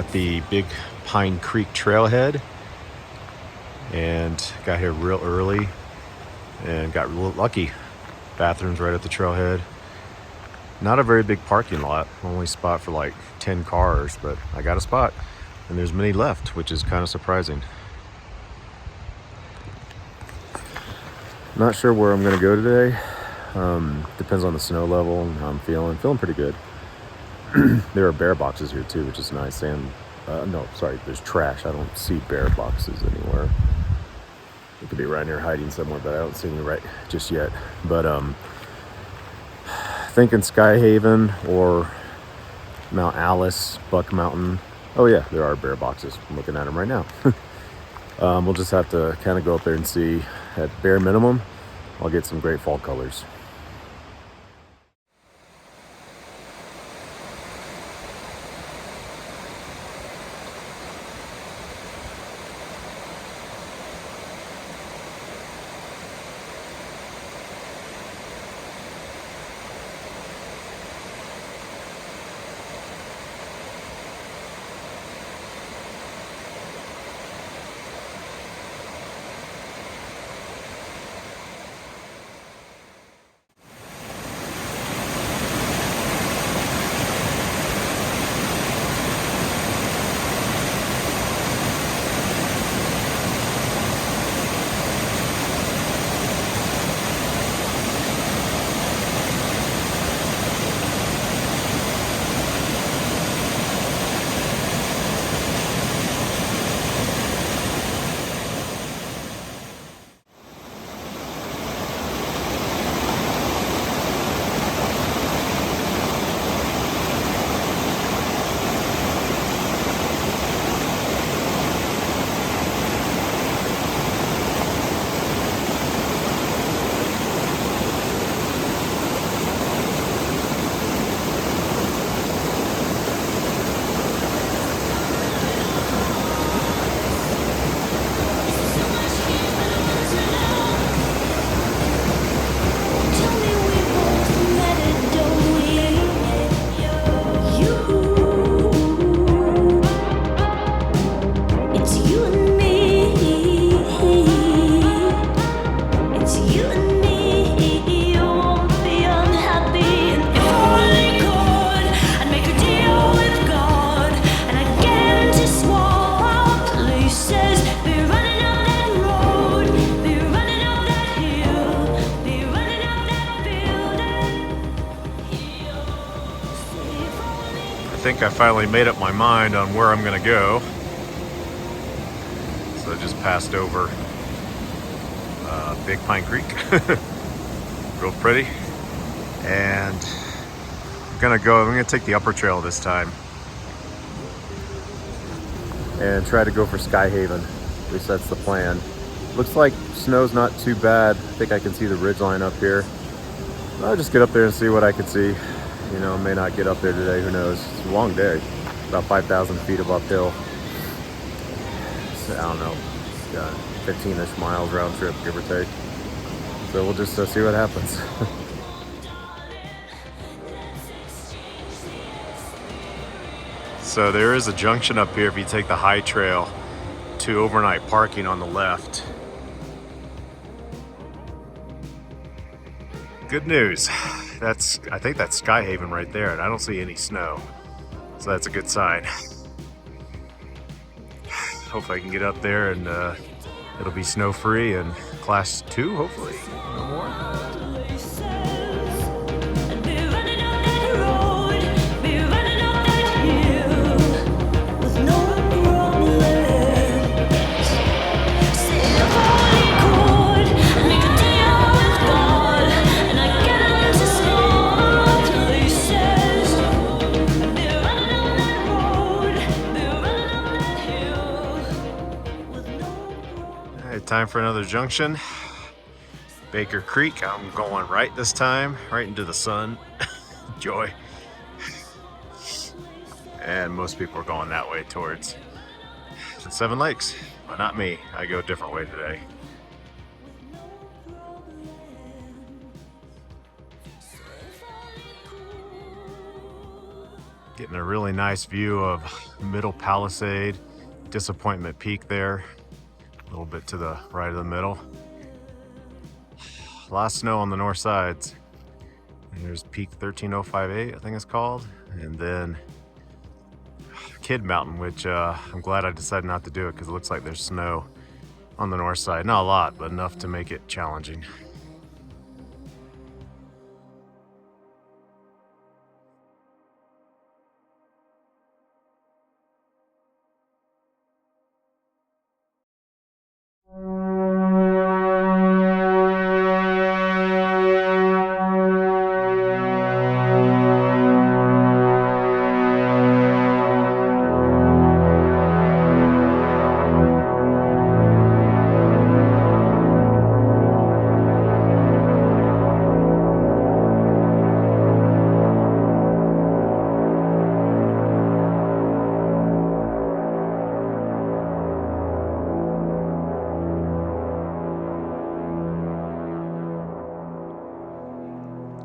at the Big Pine Creek trailhead and got here real early and got real lucky. Bathrooms right at the trailhead. Not a very big parking lot, only spot for like 10 cars, but I got a spot and there's many left, which is kind of surprising. Not sure where I'm gonna go today. Depends on the snow level and how I'm feeling. Feeling pretty good. There are bear boxes here too, which is nice. And no, sorry, there's trash. I don't see bear boxes anywhere. It could be right here hiding somewhere, but I don't see any right just yet. But thinking Skyhaven or Mount Alice, Buck Mountain. Oh yeah, there are bear boxes. I'm looking at them right now. We'll just have to kind of go up there and see. At bare minimum, I'll get some great fall colors. I think I finally made up my mind on where I'm gonna go. So I just passed over Big Pine Creek. Real pretty. And I'm gonna take the upper trail this time and try to go for Skyhaven. At least that's the plan. Looks like snow's not too bad. I think I can see the ridge line up here. I'll just get up there and see what I can see. You know, may not get up there today, who knows. It's a long day, about 5,000 feet of uphill. So, I don't know, 15-ish miles round trip, give or take. So we'll just see what happens. So there is a junction up here if you take the high trail to overnight parking on the left. Good news. I think that's Skyhaven right there, and I don't see any snow. So that's a good sign. Hopefully I can get up there and it'll be snow free and class 2, hopefully. No more. Time for another junction. Baker Creek. I'm going right this time, right into the sun. Joy. And most people are going that way towards the Seven Lakes, but not me. I go a different way today. Getting a really nice view of Middle Palisade, Disappointment Peak there, a little bit to the right of the middle. A lot of snow on the north sides. And there's Peak 13058, I think it's called. And then Kidd Mountain, which I'm glad I decided not to do it because it looks like there's snow on the north side. Not a lot, but enough to make it challenging.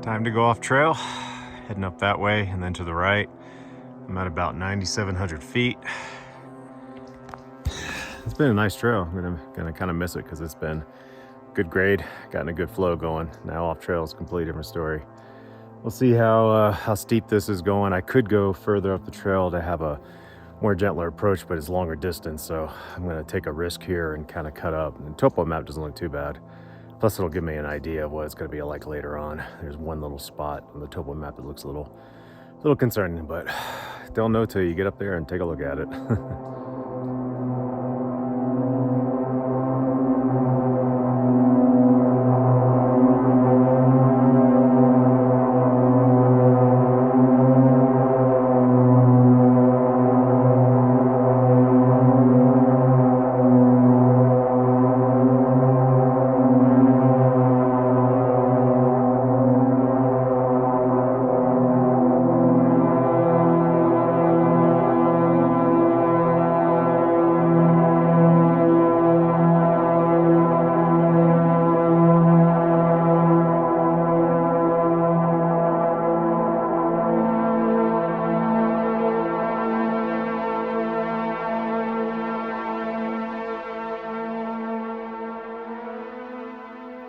Time to go off trail, heading up that way and then to the right. I'm at about 9,700 feet. It's been a nice trail. I'm gonna kind of miss it because it's been good grade, gotten a good flow going. Now off trail is a completely different story. We'll see how steep this is going. I could go further up the trail to have a more gentler approach, but it's longer distance, so I'm gonna take a risk here and kind of cut up. And the topo map doesn't look too bad. Plus it'll give me an idea of what it's gonna be like later on. There's one little spot on the topo map that looks a little concerning, but don't know till you get up there and take a look at it.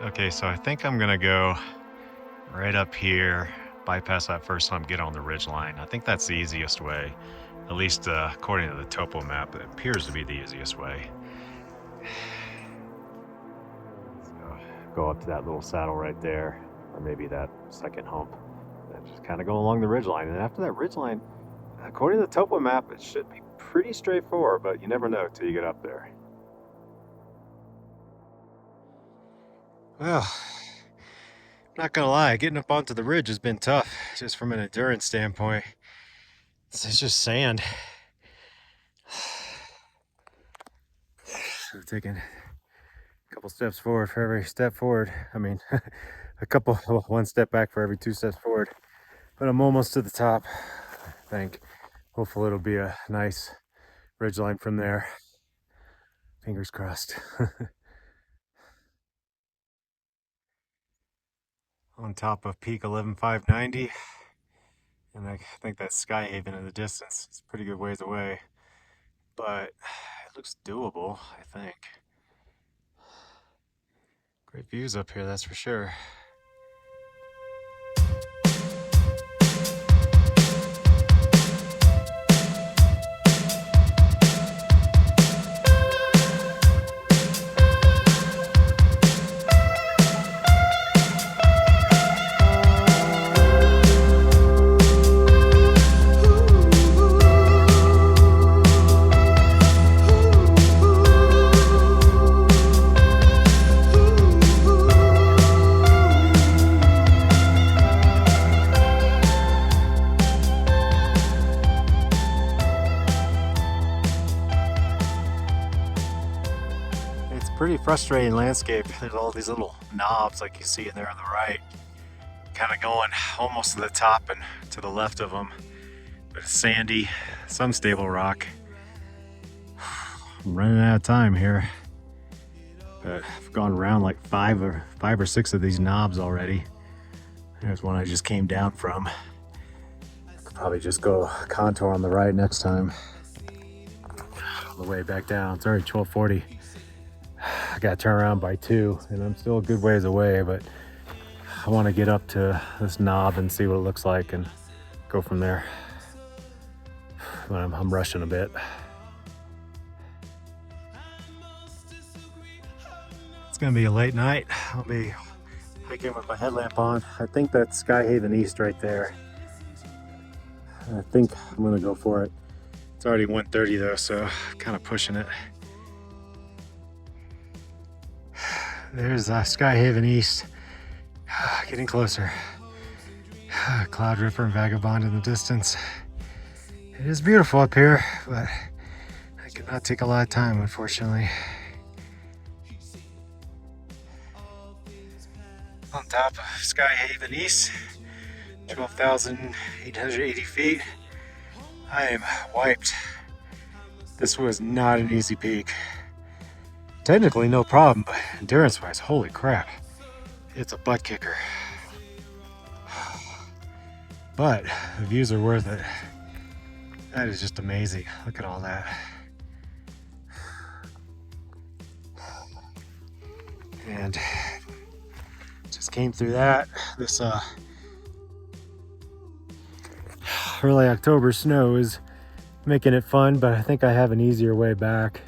Okay, so I think I'm gonna go right up here, bypass that first hump, get on the ridge line. I think that's the easiest way, at least according to the topo map. It appears to be the easiest way. So go up to that little saddle right there, or maybe that second hump, and just kind of go along the ridge line. And after that ridge line, according to the topo map, it should be pretty straightforward, but you never know till you get up there. Well, I'm not gonna lie, getting up onto the ridge has been tough, just from an endurance standpoint. It's just sand. So taking a couple steps forward for every step forward. I mean, one step back for every 2 steps forward. But I'm almost to the top, I think. Hopefully it'll be a nice ridgeline from there. Fingers crossed. On top of Peak 11,590, and I think that's Sky Haven in the distance. It's a pretty good ways away, but it looks doable, I think. Great views up here, that's for sure. Pretty frustrating landscape. There's all these little knobs like you see in there on the right, kind of going almost to the top and to the left of them, but it's sandy, some stable rock. I'm running out of time here, but I've gone around like five or six of these knobs already. There's one I just came down from. I could Probably just go contour on the right next time. On the way back down, it's already 12:40. I gotta turn around by 2, and I'm still a good ways away, but I want to get up to this knob and see what it looks like and go from there. But I'm rushing a bit. It's gonna be a late night. I'll be hiking with my headlamp on. I think that's Sky Haven East right there. I think I'm gonna go for it. It's already 1:30 though, so kind of pushing it. There's Sky Haven East. Getting closer. Cloud Ripper and Vagabond in the distance. It is beautiful up here, but I could not take a lot of time, unfortunately. On top of Sky Haven East, 12,880 feet. I am wiped. This was not an easy peak. Technically no problem, but endurance-wise, holy crap. It's a butt kicker. But the views are worth it. That is just amazing. Look at all that. And just came through that. This early October snow is making it fun, but I think I have an easier way back.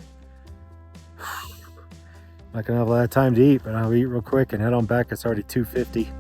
Not gonna have a lot of time to eat, but I'll eat real quick and head on back. It's already 2:50.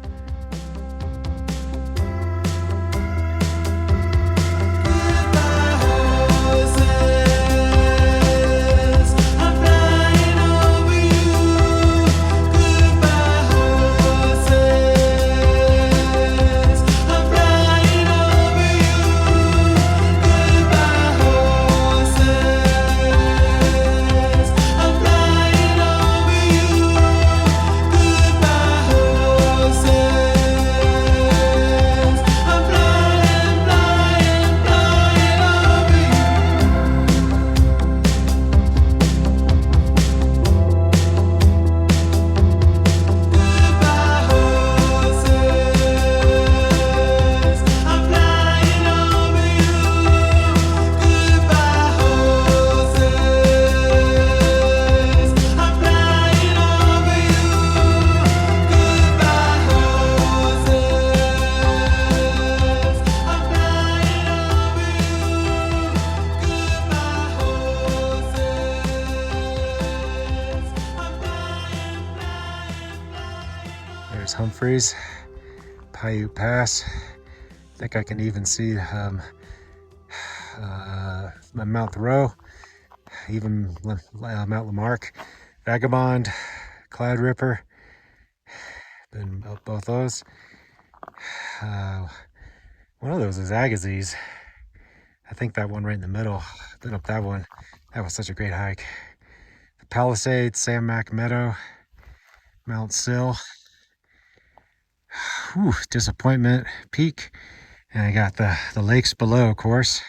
There's Humphreys, Paiute Pass. I think I can even see Mount Thoreau, even Mount Lamarck, Vagabond, Cloud Ripper. Been up both those. One of those is Agassiz. I think that one right in the middle. Been up that one. That was such a great hike. The Palisades, Sam Mac Meadow, Mount Sill. Whew, Disappointment Peak. And I got the lakes below, of course.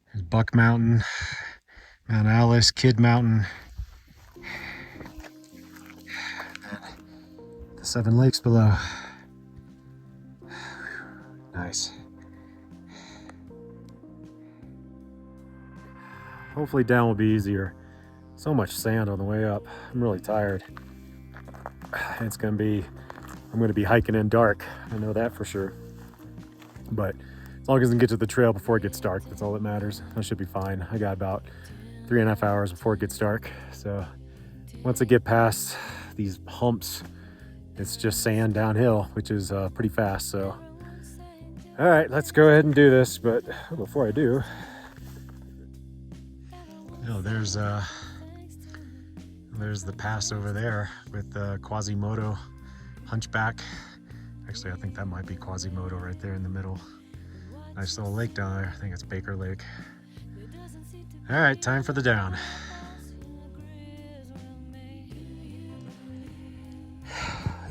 There's Buck Mountain, Mount Alice, Kidd Mountain. The 7 lakes below. Nice. Hopefully down will be easier. So much sand on the way up. I'm really tired. I'm going to be hiking in dark. I know that for sure. But as long as I can get to the trail before it gets dark, that's all that matters. I should be fine. I got about 3.5 hours before it gets dark. So once I get past these humps, it's just sand downhill, which is pretty fast. So, all right, let's go ahead and do this. But before I do, there's the pass over there with Quasimodo Hunchback. Actually, I think that might be Quasimodo right there in the middle. Nice little lake down there. I think it's Baker Lake. All right, time for the down.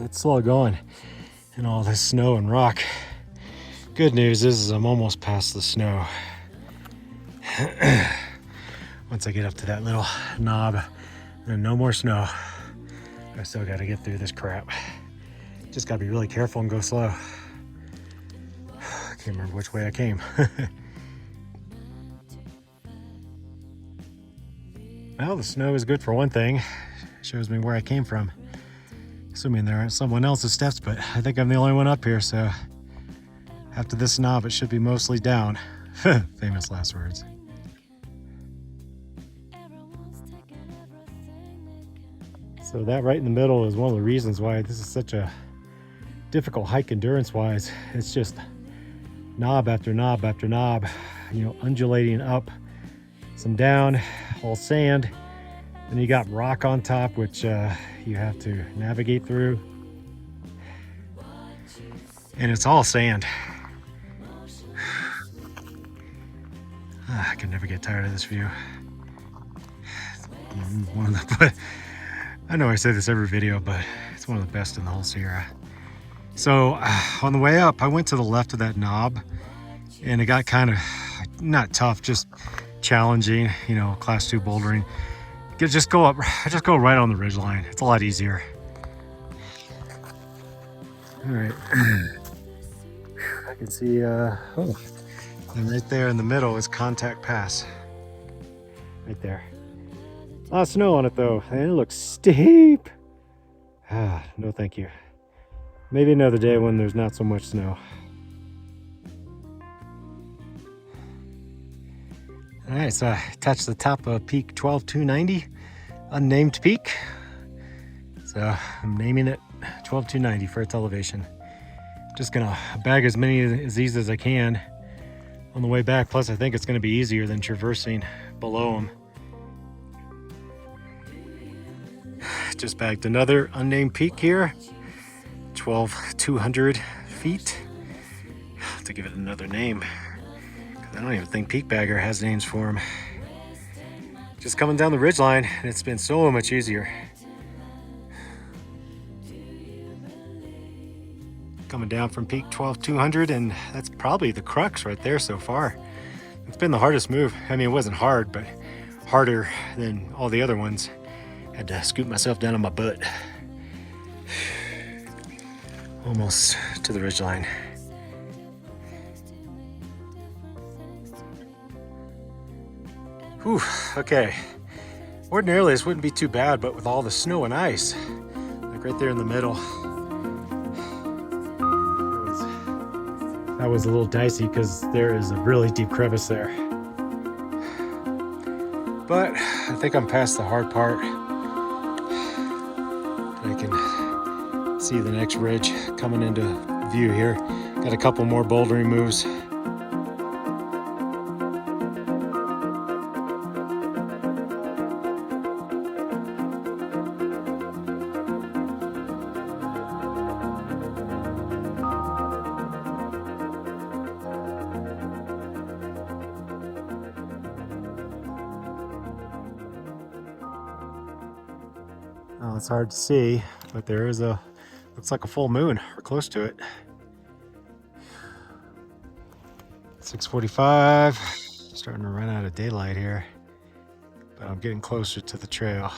It's slow going in all this snow and rock. Good news is I'm almost past the snow. Once I get up to that little knob, then no more snow. I still got to get through this crap. Just got to be really careful and go slow. Can't remember which way I came. Well, the snow is good for one thing. Shows me where I came from. Assuming there aren't someone else's steps, but I think I'm the only one up here, so after this knob, it should be mostly down. Famous last words. So that right in the middle is one of the reasons why this is such a difficult hike endurance-wise. It's just knob after knob after knob, you know, undulating up, some down, all sand. Then you got rock on top, which you have to navigate through. And it's all sand. I can never get tired of this view. One of the, I know I say this every video, but it's one of the best in the whole Sierra. So on the way up, I went to the left of that knob, and it got kind of, not tough, just challenging, you know, class 2 bouldering. Just go right on the ridge line. It's a lot easier. All right. I can see, oh, and right there in the middle is Contact Pass. Right there. A lot of snow on it though, and it looks steep. No thank you. Maybe another day when there's not so much snow. All right, so I touched the top of peak 12290, unnamed peak. So I'm naming it 12290 for its elevation. Just gonna bag as many of these as I can on the way back. Plus I think it's gonna be easier than traversing below them. Just bagged another unnamed peak here, 12,200 feet. I'll have to give it another name. I don't even think Peak Bagger has names for them. Just coming down the ridgeline, and it's been so much easier. Coming down from peak 12,200, and that's probably the crux right there so far. It's been the hardest move. I mean, it wasn't hard, but harder than all the other ones. Had to scoop myself down on my butt. Almost to the ridgeline. Whew, okay. Ordinarily this wouldn't be too bad, but with all the snow and ice, like right there in the middle, that was a little dicey because there is a really deep crevice there. But I think I'm past the hard part. I can see the next ridge coming into view here. Got a couple more bouldering moves. Oh, it's hard to see, but there is a, looks like a full moon, or close to it. 6:45, starting to run out of daylight here, but I'm getting closer to the trail.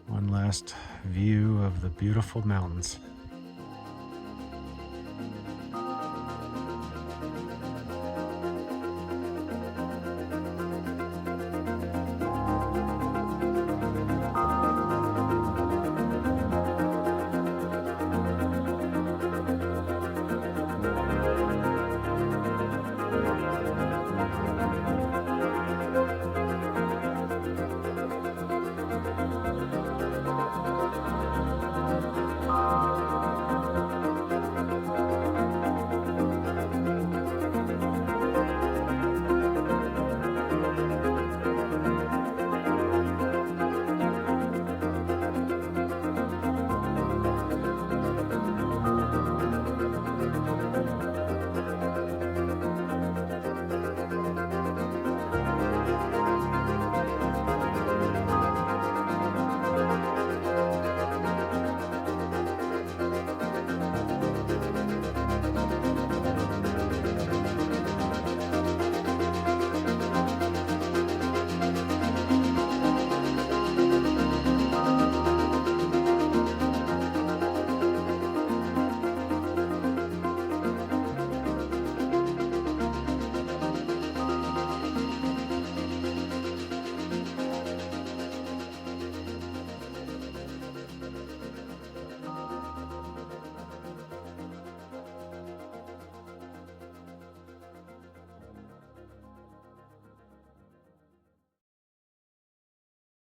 One last view of the beautiful mountains.